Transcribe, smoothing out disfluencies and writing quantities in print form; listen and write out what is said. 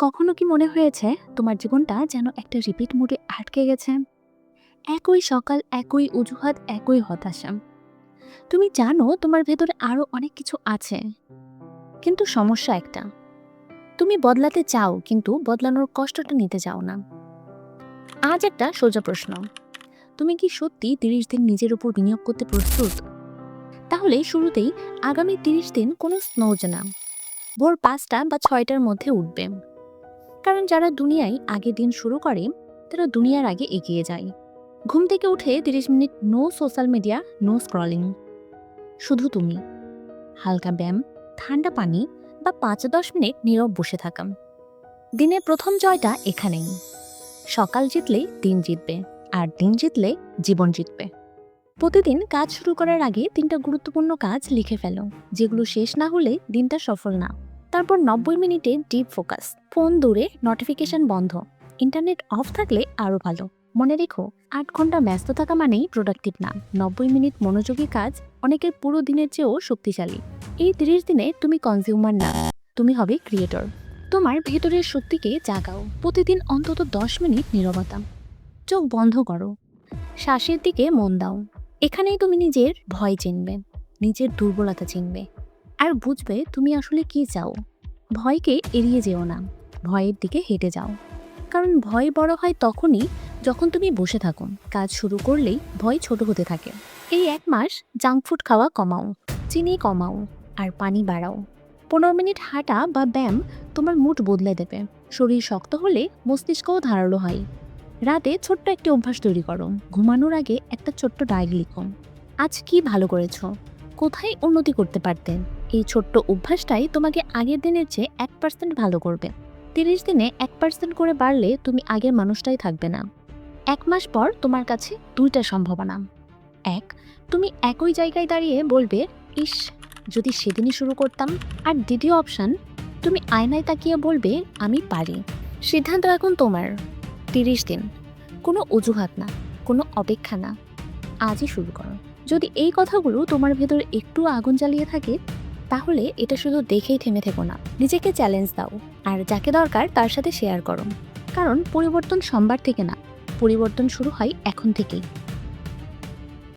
কখনো কি মনে হয়েছে তোমার জীবনটা যেন একটা রিপিট মোডে আটকে গেছে? একই সকাল, একই অজুহাত, একই হতাশা। তুমি জানো তোমার ভেতরে আরো অনেক কিছু আছে, কিন্তু সমস্যা একটা, তুমি বদলাতে চাও কিন্তু বদলানোর কষ্টটা নিতে চাও না। আজ একটা সোজা প্রশ্ন, তুমি কি সত্যি 30 দিন নিজের উপর বিনিয়োগ করতে প্রস্তুত? তাহলে শুরুতেই আগামী 30 দিন কোনো স্নোজ না, ভোর 5টা বা 6টার মধ্যে উঠবে। কারণ যারা দুনিয়ায় আগে দিন শুরু করে তারা দুনিয়ার আগে এগিয়ে যায়। ঘুম থেকে উঠে 30 minute no social media, no scrolling, শুধু তুমি, হালকা ব্যায়াম, ঠান্ডা পানি বা 5-10 মিনিট নীরব বসে থাকা। দিনের প্রথম জয়টা এখানেই। সকাল জিতলে দিন জিতবে, আর দিন জিতলে জীবন জিতবে। প্রতিদিন কাজ শুরু করার আগে 3টা গুরুত্বপূর্ণ কাজ লিখে ফেলো, যেগুলো শেষ না হলে দিনটা সফল না। তারপর 90 মিনিটে ডিপ ফোকাস, ফোন দূরে, নোটিফিকেশন বন্ধ, ইন্টারনেট অফ থাকলে আরও ভালো। মনে রেখো, 8 ঘন্টা ব্যস্ত থাকা মানেই প্রোডাক্টিভ না, 90 মিনিট মনোযোগী কাজ অনেকের পুরো দিনের চেয়েও শক্তিশালী। এই 30 দিনে তুমি কনজিউমার না, তুমি হবে ক্রিয়েটর। তোমার ভেতরের শক্তিকে জাগাও। প্রতিদিন অন্তত 10 মিনিট নীরবতা, চোখ বন্ধ করো, শ্বাসের দিকে মন দাও। এখানেই তুমি নিজের ভয় চিনবে, নিজের দুর্বলতা চিনবে, আর বুঝবে তুমি আসলে কি চাও। ভয়কে এড়িয়ে যেও না, ভয়ের দিকে হেঁটে যাও। কারণ ভয় বড় হয় তখনই যখন তুমি বসে থাকো। কাজ শুরু করলেই ভয় ছোট হতে থাকে। এই 1 মাস জাঙ্ক ফুড খাওয়া কমাও, চিনি কমাও, আর পানি বাড়াও। 15 মিনিট হাঁটা বা ব্যায়াম তোমার মুড বদলে দেবে। শরীর শক্ত হলে মস্তিষ্কও ধারালো হয়। রাতে ছোট্ট একটি অভ্যাস তৈরি করো, ঘুমানোর আগে একটা ছোট্ট ডায়েরি লিখো। আজ কি ভালো করেছো, কোথায় উন্নতি করতে পারতেন। এই ছোট্ট অভ্যাসটাই তোমাকে আগের দিনের চেয়ে 1% ভালো করবে। 30 দিনে 1% করে বাড়লে তুমি আগের মানুষটাই থাকবে না। 1 মাস পর তোমার কাছে 2টা সম্ভাবনা। এক, তুমি একই জায়গায় দাঁড়িয়ে বলবে, ইস, যদি সেদিনই শুরু করতাম। আর দ্বিতীয় অপশান, তুমি আয়নায় তাকিয়ে বলবে, আমি পারি। সিদ্ধান্ত এখন তোমার। 30 দিন, কোনো অজুহাত না, কোনো অপেক্ষা না, আজই শুরু করো। যদি এই কথাগুলো তোমার ভেতর একটু আগুন জ্বালিয়ে থাকে, তাহলে এটা শুধু দেখেই থেমে থেকো না, নিজেকে চ্যালেঞ্জ দাও, আর যাকে দরকার তার সাথে শেয়ার করো। কারণ পরিবর্তন সোমবার থেকে না, পরিবর্তন শুরু হয় এখন থেকেই।